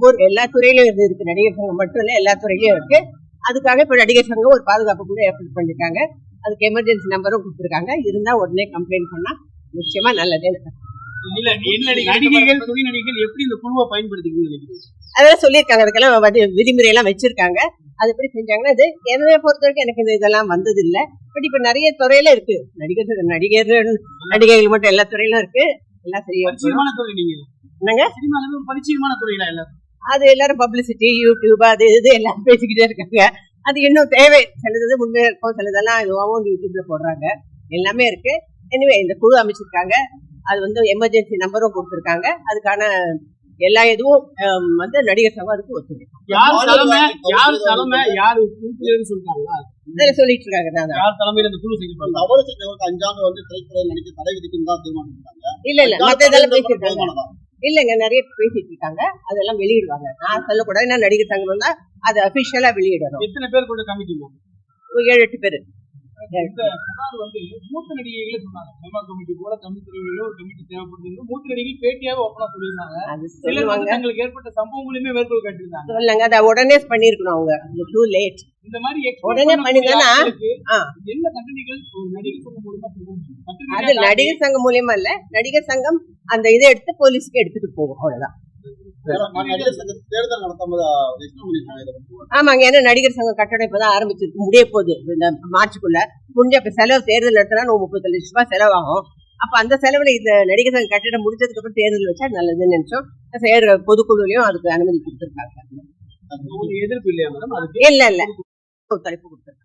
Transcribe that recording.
ஒவ்வொரு எல்லா துறையிலும் இருக்கு. நடிகர் சங்கம் மட்டும் இல்ல, எல்லா துறையிலும் இருக்கு. அதுக்காக இப்ப நடிகர் சங்கம் ஒரு பாதுகாப்பு கூட ஏற்பாடு பண்ணிருக்காங்க. அதுக்கு எமர்ஜென்சி நம்பரும் கொடுத்துருக்காங்க. இருந்தா உடனே கம்ப்ளைண்ட் பண்ணா நிச்சயமா நல்லதே. நடிகைகள், துணை நடிகைகள் எப்படி இந்த குழுவை பயன்படுத்திக்கணும் அதெல்லாம் சொல்லியிருக்காங்க. அதுக்கெல்லாம் விதிமுறை எல்லாம் வச்சிருக்காங்க. அது எப்படி செஞ்சாங்கன்னா, இது என்னைய பொறுத்த வரைக்கும் எனக்கு இதெல்லாம் வந்தது இல்ல. பட் இப்ப நிறைய துறையில இருக்கு. நடிகைகள் மட்டும் எல்லா துறையிலும் இருக்கு. எல்லாம் சரியா என்னங்க பரிச்சயமான துறையில எல்லாம் அது எல்லாரும் பப்ளிசிட்டி, யூடியூப், அது இது எல்லாம் பேசிக்கிட்டே இருக்காங்க. அது இன்னும் தேவை. சிலது முன்னே இருக்கும், சிலதெல்லாம் இதுவாகவும் யூடியூப்ல போடுறாங்க. எல்லாமே இருக்கு. எனிவே இந்த குழு அமைச்சிருக்காங்க. அது எமர்ஜென்சி நம்பரும் கொடுத்துருக்காங்க. அதுக்கான எல்லா இதுவும் நடிகர் சங்கம் அதுக்கு ஒத்துழைக்கும். சொல்லிட்டு இருக்காங்க. இல்ல இல்ல மத்த இதெல்லாம் பேசிருக்காங்க. இல்லங்க நிறைய பேசிட்டு இருக்காங்க. அதெல்லாம் வெளியிடுவாங்க. நான் சொல்லக்கூடாது. ஏன்னா நடிகர் சங்கம் தான் அது அபிஷியலா வெளியிடணும். எத்தனை பேர் கூட கமிட்டி? 7-8 பேரு. மூத்த நடிகைகளே சொன்னாங்க, கமிட்டி போல தமிழ்துறையில ஒரு கமிட்டி தேவைப்படுது. மூத்த நடிகைகள் பேட்டியாக ஓப்பனா சொல்லியிருந்தாங்க. தங்களுக்கு ஏற்பட்ட சம்பவங்களையுமே மேற்கோள் காட்டியிருந்தாங்க. சொல்லுங்க, அதை உடனே பண்ணிருக்கணும். அவங்க டூ லேட். இந்த மாதிரி உடனே பண்ணிருந்தா என்ன தண்டனைகள் நடிகர் சங்கம் மூலமா அது நடிகர் சங்கம் மூலியமா இல்ல, நடிகர் சங்கம் அந்த இதை எடுத்து போலீஸ்க்கு எடுத்துட்டு போகும். அவ்வளவுதான். ஆமாங்க. ஏன்னா நடிகர் சங்கம் கட்டடம் இப்பதான் ஆரம்பிச்சிருக்கு. முடிய போகுது இந்த மார்ச்சுக்குள்ள. முடிஞ்ச அப்ப செலவு தேர்தல் நடத்தினா 30 லட்சம் ரூபாய் செலவாகும். அப்ப அந்த செலவுல இந்த நடிகர் சங்கம் கட்டடம் முடிஞ்சதுக்கு அப்புறம் தேர்தல் வச்சா நல்லதுன்னு நினைச்சோம். பொதுக்குழுலையும் அதுக்கு அனுமதி கொடுத்திருக்காங்க. எதிர்ப்பு இல்லையா மேடம்? இல்ல ஒத்துழைப்பு கொடுத்திருக்காங்க.